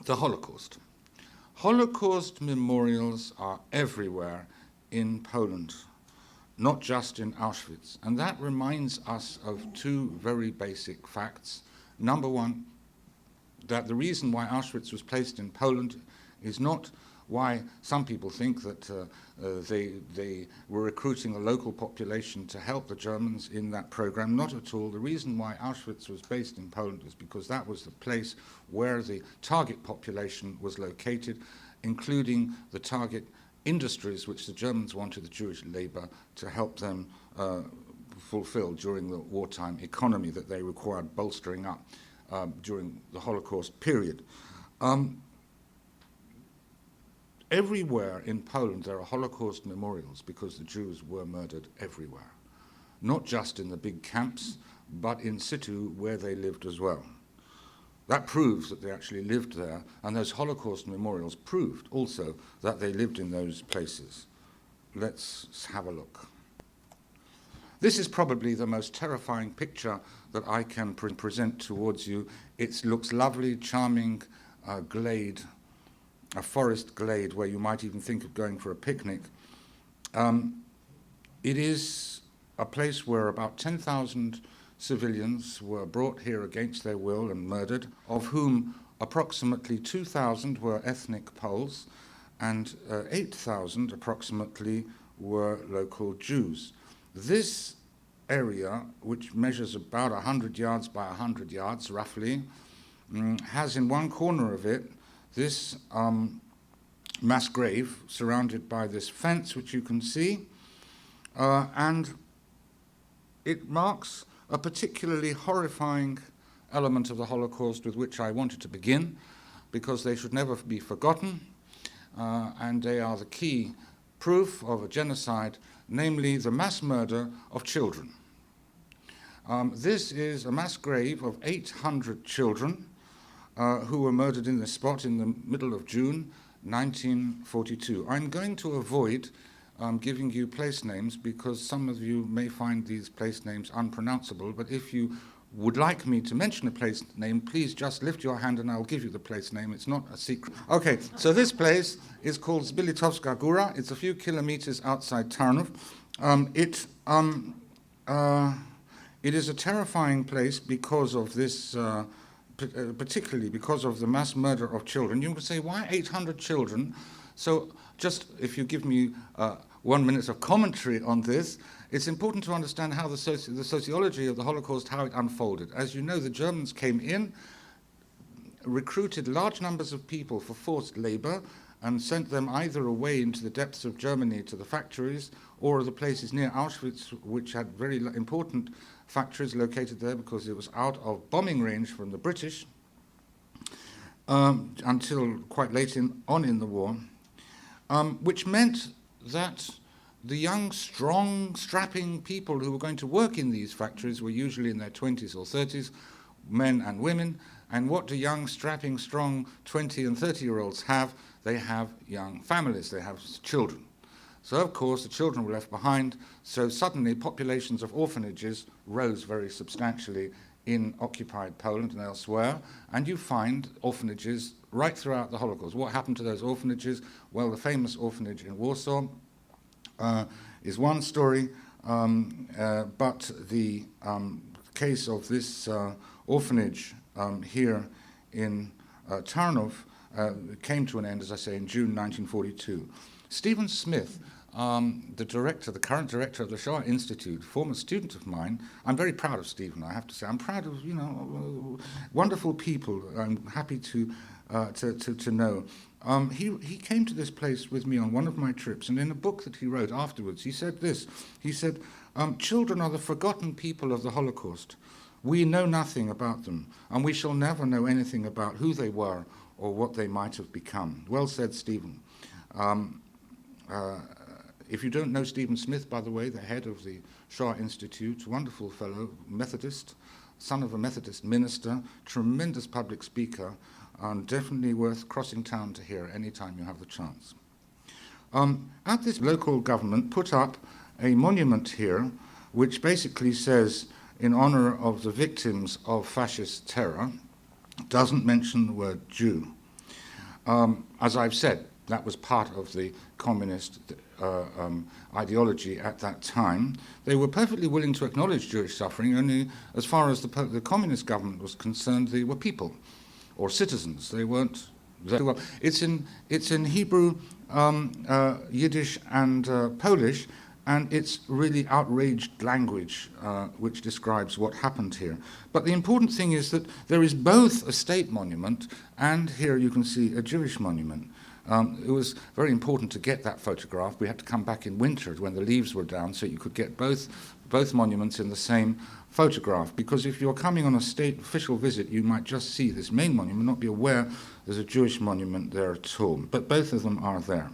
The Holocaust. Holocaust memorials are everywhere in Poland, not just in Auschwitz. And that reminds us of two very basic facts. Number one, that the reason why Auschwitz was placed in Poland is not why some people think that they were recruiting a local population to help the Germans in that program. Not at all. The reason why Auschwitz was based in Poland was because that was the place where the target population was located, including the target industries which the Germans wanted the Jewish labor to help them fulfill during the wartime economy that they required bolstering up during the Holocaust period. Everywhere in Poland there are Holocaust memorials because the Jews were murdered everywhere, not just in the big camps, but in situ where they lived as well. That proves that they actually lived there, and those Holocaust memorials proved also that they lived in those places. Let's have a look. This is probably the most terrifying picture that I can present towards you. It looks lovely, charming, glade, a forest glade where you might even think of going for a picnic. It is a place where about 10,000 civilians were brought here against their will and murdered, of whom approximately 2,000 were ethnic Poles and 8,000 approximately were local Jews. This area, which measures about 100 yards by 100 yards roughly, has in one corner of it this mass grave surrounded by this fence, which you can see, and it marks a particularly horrifying element of the Holocaust with which I wanted to begin, because they should never be forgotten, and they are the key proof of a genocide, namely the mass murder of children. This is a mass grave of 800 children who were murdered in this spot in the middle of June 1942. I'm going to avoid giving you place names because some of you may find these place names unpronounceable, but if you would like me to mention a place name, please just lift your hand and I'll give you the place name. It's not a secret. Okay, so this place is called Zbilitowska Góra. It's a few kilometers outside Tarnów. It is a terrifying place because of this particularly because of the mass murder of children. You would say, why 800 children? So just if you give me 1 minute of commentary on this, it's important to understand how the sociology of the Holocaust, how it unfolded. As you know, the Germans came in, recruited large numbers of people for forced labor, and sent them either away into the depths of Germany to the factories or the places near Auschwitz, which had very important factories located there because it was out of bombing range from the British until quite late on in the war, which meant that the young, strong, strapping people who were going to work in these factories were usually in their 20s or 30s, men and women. And what do young, strapping, strong 20 and 30-year-olds have? They have young families, they have children. So, of course, the children were left behind, so suddenly populations of orphanages rose very substantially in occupied Poland and elsewhere, and you find orphanages right throughout the Holocaust. What happened to those orphanages? Well, the famous orphanage in Warsaw is one story, but the case of this orphanage here in Tarnów came to an end, as I say, in June 1942. Stephen Smith, the current director of the Shoah Institute, former student of mine. I'm very proud of Stephen, I have to say. I'm proud of, wonderful people I'm happy to know. He came to this place with me on one of my trips, and in a book that he wrote afterwards, he said this. He said, children are the forgotten people of the Holocaust. We know nothing about them, and we shall never know anything about who they were or what they might have become. Well said, Stephen. If you don't know Stephen Smith, by the way, the head of the Shoah Institute, wonderful fellow, Methodist, son of a Methodist minister, tremendous public speaker, and definitely worth crossing town to hear any time you have the chance. At this local government put up a monument here, which basically says, in honor of the victims of fascist terror, doesn't mention the word Jew. as I've said, that was part of the communist ideology at that time. They were perfectly willing to acknowledge Jewish suffering, only as far as the communist government was concerned, they were people or citizens. They weren't. Well, it's in Hebrew, Yiddish, and Polish, and it's really outraged language which describes what happened here. But the important thing is that there is both a state monument and here you can see a Jewish monument. It was very important to get that photograph. We had to come back in winter when the leaves were down so you could get both monuments in the same photograph, because if you're coming on a state official visit, you might just see this main monument, not be aware there's a Jewish monument there at all. But both of them are there.